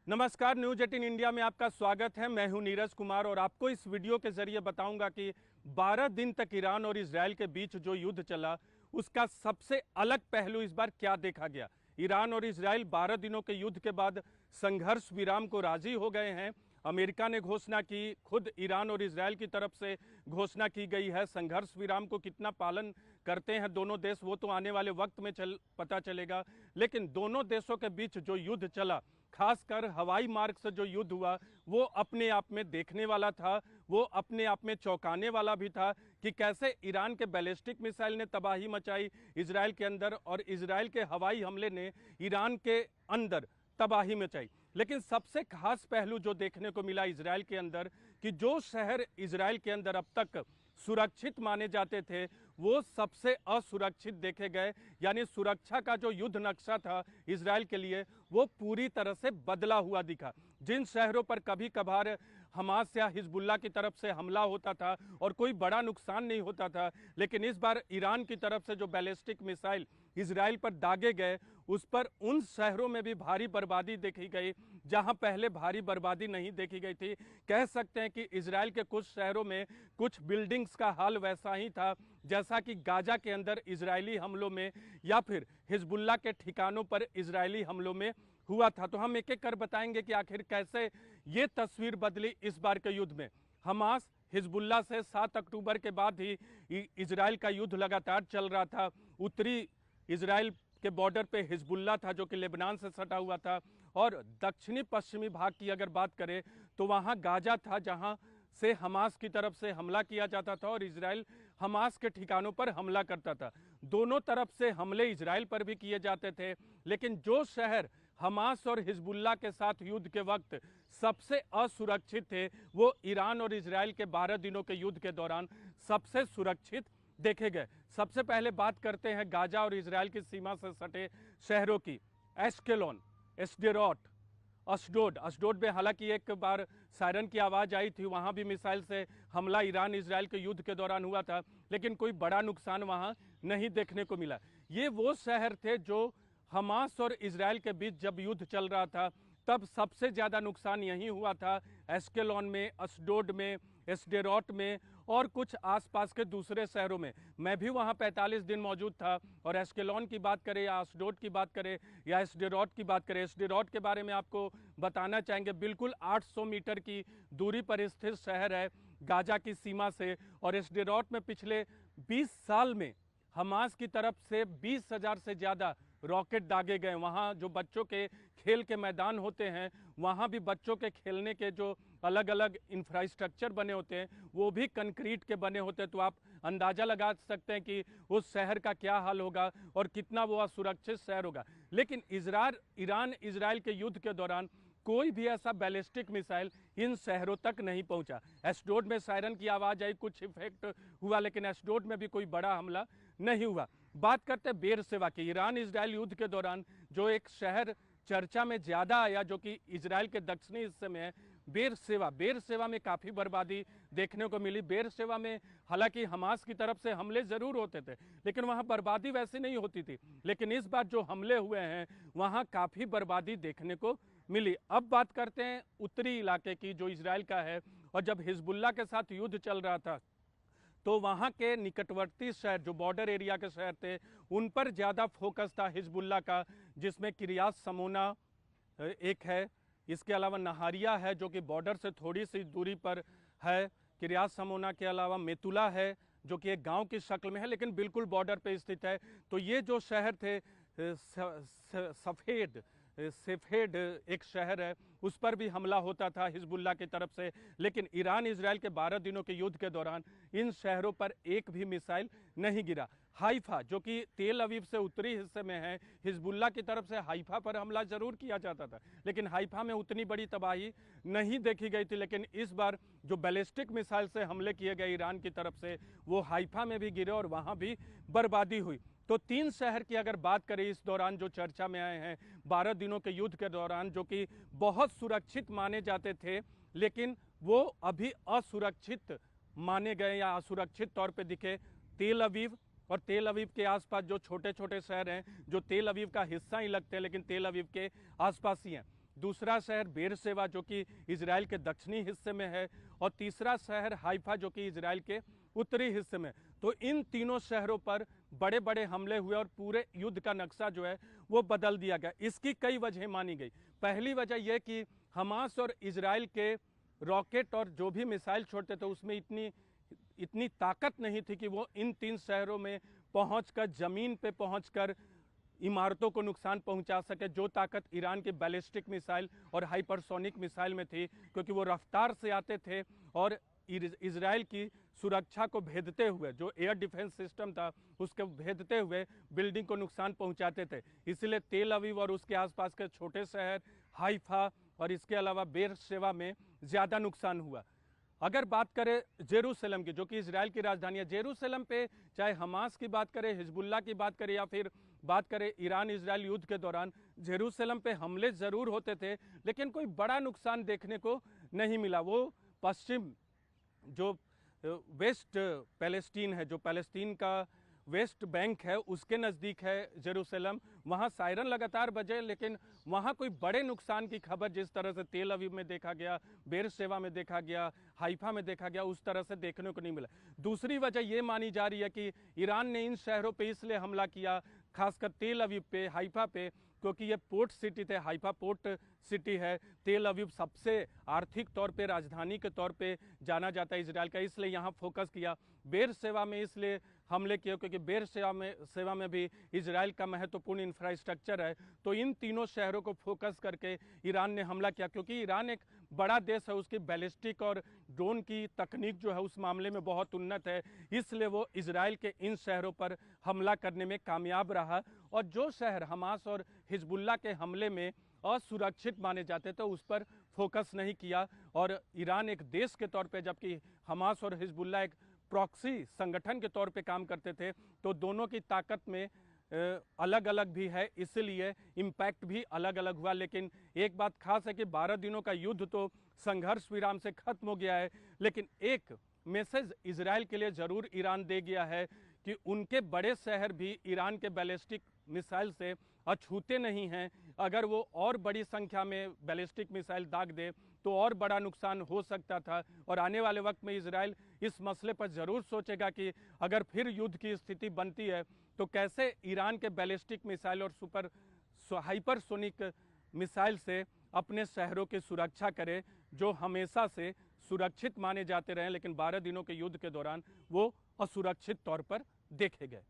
नमस्कार, news 18 India में आपका स्वागत है। मैं हूं नीरज कुमार और आपको इस वीडियो के जरिए बताऊंगा कि 12 दिन तक ईरान और इजरायल के बीच जो युद्ध चला उसका सबसे अलग पहलू इस बार क्या देखा गया। ईरान और इजरायल 12 दिनों के युद्ध के बाद संघर्ष विराम को राजी हो गए हैं। अमेरिका ने घोषणा की, खुद ईरान और इजरायल की तरफ से घोषणा की गई है। संघर्ष विराम को कितना पालन करते हैं दोनों देश वो तो आने वाले वक्त में पता चलेगा, लेकिन दोनों देशों के बीच जो युद्ध चला, खासकर हवाई मार्ग से जो युद्ध हुआ, वो अपने आप में देखने वाला था। वो अपने आप में चौंकाने वाला भी था कि कैसे ईरान के बैलिस्टिक मिसाइल ने तबाही मचाई इजरायल के अंदर और इजरायल के हवाई हमले ने ईरान के अंदर तबाही मचाई। लेकिन सबसे खास पहलू जो देखने को मिला इजरायल के अंदर कि जो शहर इजरायल के अंदर अब तक सुरक्षित माने जाते थे वो सबसे असुरक्षित देखे गए। यानी सुरक्षा का जो युद्ध नक्शा था इजरायल के लिए वो पूरी तरह से बदला हुआ दिखा। जिन शहरों पर कभी कभार हमास या हिजबुल्लाह की तरफ से हमला होता था और कोई बड़ा नुकसान नहीं होता था, लेकिन इस बार ईरान की तरफ से जो बैलिस्टिक मिसाइल इजरायल पर दागे गए उस पर उन शहरों में भी भारी बर्बादी देखी गई जहां पहले भारी बर्बादी नहीं देखी गई थी। कह सकते हैं कि इजरायल के कुछ शहरों में कुछ बिल्डिंग्स का हाल वैसा ही था जैसा कि गाजा के अंदर इजरायली हमलों में या फिर हिजबुल्लाह के ठिकानों पर इजरायली हमलों में हुआ था। तो हम एक एक कर बताएंगे कि आखिर कैसे ये तस्वीर बदली इस बार के युद्ध में। हमास हिजबुल्लाह से 7 अक्टूबर के बाद ही इजरायल का युद्ध लगातार चल रहा था। उत्तरी इजरायल के बॉर्डर पे हिजबुल्लाह था जो कि लेबनान से सटा हुआ था, और दक्षिणी पश्चिमी भाग की अगर बात करें तो वहां गाजा था जहां से हमास की तरफ से हमला किया जाता था और इजरायल हमास के ठिकानों पर हमला करता था। दोनों तरफ से हमले इजरायल पर भी किए जाते थे, लेकिन जो शहर हमास और हिजबुल्लाह के साथ युद्ध के वक्त सबसे असुरक्षित थे वो ईरान और इजरायल के 12 दिनों के युद्ध के दौरान सबसे सुरक्षित देखे गए। सबसे पहले बात करते हैं गाजा और इजरायल की सीमा से सटे शहरों की। एश्केलोन, एस्डेरोट, अशडोड में हालांकि एक बार सायरन की आवाज आई थी, वहां भी मिसाइल से हमला ईरान इजरायल के युद्ध के दौरान हुआ था, लेकिन कोई बड़ा नुकसान वहां नहीं देखने को मिला। ये वो शहर थे जो हमास और इजरायल के बीच जब युद्ध चल रहा था तब सबसे ज्यादा नुकसान यही हुआ था। एस्केलोन में, अशडोड में, एस्डेरोट में और कुछ आसपास के दूसरे शहरों में। मैं भी वहां 45 दिन मौजूद था और एस्केलोन की बात करें या अशडोड की बात करें या एस्डेरोट की बात करें, एस्डेरोट के बारे में आपको बताना चाहेंगे, बिल्कुल 800 मीटर की दूरी पर स्थित शहर है गाजा की सीमा से। और एस्डेरोट में पिछले 20 साल में हमास की तरफ से 20,000 से ज़्यादा रॉकेट दागे गए। वहाँ जो बच्चों के खेल के मैदान होते हैं वहाँ भी बच्चों के खेलने के जो अलग अलग इंफ्रास्ट्रक्चर बने होते हैं वो भी कंक्रीट के बने होते हैं। तो आप अंदाज़ा लगा सकते हैं कि उस शहर का क्या हाल होगा और कितना वो असुरक्षित शहर होगा। लेकिन ईरान इजरायल के युद्ध के दौरान कोई भी ऐसा बैलिस्टिक मिसाइल इन शहरों तक नहीं पहुंचा। एशडोड में सायरन की आवाज़ आई, कुछ इफेक्ट हुआ, लेकिन एशडोड में भी कोई बड़ा हमला नहीं हुआ। बात करते हैं बेरशेवा की। ईरान इजरायल युद्ध के दौरान जो एक शहर चर्चा में ज़्यादा आया जो कि इजरायल के दक्षिणी हिस्से में है, बेरशेवा में काफ़ी बर्बादी देखने को मिली। बेरशेवा में हालांकि हमास की तरफ से हमले ज़रूर होते थे लेकिन वहाँ बर्बादी वैसी नहीं होती थी, लेकिन इस बार जो हमले हुए हैं वहाँ काफ़ी बर्बादी देखने को मिली। अब बात करते हैं उत्तरी इलाके की जो इजरायल का है। और जब हिजबुल्लाह के साथ युद्ध चल रहा था तो वहाँ के निकटवर्ती शहर जो बॉर्डर एरिया के शहर थे उन पर ज़्यादा फोकस था हिजबुल्लाह का, जिसमें किरियात समोना एक है, इसके अलावा नहारिया है जो कि बॉर्डर से थोड़ी सी दूरी पर है। किरियात समोना के अलावा मेतुला है जो कि एक गांव की शक्ल में है लेकिन बिल्कुल बॉर्डर पे स्थित है। तो ये जो शहर थे सफेद एक शहर है, उस पर भी हमला होता था हिजबुल्लाह की तरफ से। लेकिन ईरान इजरायल के 12 दिनों के युद्ध के दौरान इन शहरों पर एक भी मिसाइल नहीं गिरा। हाइफा जो कि तेल अवीव से उत्तरी हिस्से में है, हिजबुल्लाह की तरफ से हाइफा पर हमला जरूर किया जाता था लेकिन हाइफा में उतनी बड़ी तबाही नहीं देखी गई थी। लेकिन इस बार जो बैलिस्टिक मिसाइल से हमले किए गए ईरान की तरफ से वो हाइफा में भी गिरे और वहाँ भी बर्बादी हुई। तो 3 शहर की अगर बात करें इस दौरान जो चर्चा में आए हैं 12 दिनों के युद्ध के दौरान, जो कि बहुत सुरक्षित माने जाते थे लेकिन वो अभी असुरक्षित माने गए या असुरक्षित तौर पे दिखे। तेल अवीव और तेल अवीव के आसपास जो छोटे छोटे शहर हैं जो तेल अवीव का हिस्सा ही लगते हैं लेकिन तेल अवीव के आसपास ही हैं। दूसरा शहर बेरशेवा जो कि इजराइल के दक्षिणी हिस्से में है, और तीसरा शहर हाइफा जो कि इजराइल के उत्तरी हिस्से में। तो इन तीनों शहरों पर बड़े बड़े हमले हुए और पूरे युद्ध का नक्शा जो है वो बदल दिया गया। इसकी कई वजह मानी गई। पहली वजह यह कि हमास और इजराइल के रॉकेट और जो भी मिसाइल छोड़ते थे उसमें इतनी ताकत नहीं थी कि वो इन तीन शहरों में पहुंचकर, जमीन पे पहुंचकर इमारतों को नुकसान पहुंचा सके, जो ताकत ईरान के बैलिस्टिक मिसाइल और हाइपरसोनिक मिसाइल में थी, क्योंकि वो रफ्तार से आते थे और इजराइल की सुरक्षा को भेदते हुए, जो एयर डिफेंस सिस्टम था उसको भेदते हुए बिल्डिंग को नुकसान पहुंचाते थे। इसलिए तेल अवीव और उसके आसपास के छोटे शहर हाइफा और इसके अलावा बेरशेवा में ज़्यादा नुकसान हुआ। अगर बात करें जेरूसलम की, जो कि इजराइल की राजधानी है, जेरूसलम पे चाहे हमास की बात करें, हिजबुल्ला की बात करें या फिर बात करें ईरान इजराइल युद्ध के दौरान, जेरूसलम पे हमले ज़रूर होते थे लेकिन कोई बड़ा नुकसान देखने को नहीं मिला। वो पश्चिम जो वेस्ट पैलेस्टीन है, जो पैलेस्टीन का वेस्ट बैंक है, उसके नज़दीक है जेरूसलम, वहाँ सायरन लगातार बजे लेकिन वहाँ कोई बड़े नुकसान की खबर जिस तरह से तेल अवीव में देखा गया, बेरशेवा में देखा गया, हाइफा में देखा गया, उस तरह से देखने को नहीं मिला। दूसरी वजह ये मानी जा रही है कि ईरान ने इन शहरों पे इसलिए हमला किया, खासकर तेल अवीव पे, हाइफा पे, क्योंकि ये पोर्ट सिटी थे, हाइफा पोर्ट सिटी है। तेल अवीव सबसे आर्थिक तौर पे राजधानी के तौर पे जाना जाता है इजराइल का, इसलिए यहाँ फोकस किया। बेरशेवा में इसलिए हमले किए क्योंकि बेरशेवा में भी इजराइल का महत्वपूर्ण इंफ्रास्ट्रक्चर है। तो इन तीनों शहरों को फोकस करके ईरान ने हमला किया, क्योंकि ईरान एक बड़ा देश है, उसकी बैलिस्टिक और ड्रोन की तकनीक जो है उस मामले में बहुत उन्नत है, इसलिए वो इजराइल के इन शहरों पर हमला करने में कामयाब रहा। और जो शहर हमास और हिजबुल्ला के हमले में असुरक्षित माने जाते थे उस पर फोकस नहीं किया। और ईरान एक देश के तौर पे, जबकि हमास और हिजबुल्ला एक प्रॉक्सी संगठन के तौर पे काम करते थे, तो दोनों की ताकत में अलग अलग भी है, इसलिए इम्पैक्ट भी अलग अलग हुआ। लेकिन एक बात खास है कि 12 दिनों का युद्ध तो संघर्ष विराम से खत्म हो गया है, लेकिन एक मैसेज इजराइल के लिए ज़रूर ईरान दे गया है कि उनके बड़े शहर भी ईरान के बैलिस्टिक मिसाइल से अछूते नहीं हैं। अगर वो और बड़ी संख्या में बैलिस्टिक मिसाइल दाग दे तो और बड़ा नुकसान हो सकता था। और आने वाले वक्त में इजराइल इस मसले पर ज़रूर सोचेगा कि अगर फिर युद्ध की स्थिति बनती है तो कैसे ईरान के बैलिस्टिक मिसाइल और हाइपरसोनिक मिसाइल से अपने शहरों की सुरक्षा करे, जो हमेशा से सुरक्षित माने जाते रहे, लेकिन 12 दिनों के युद्ध के दौरान वो असुरक्षित तौर पर देखे गए।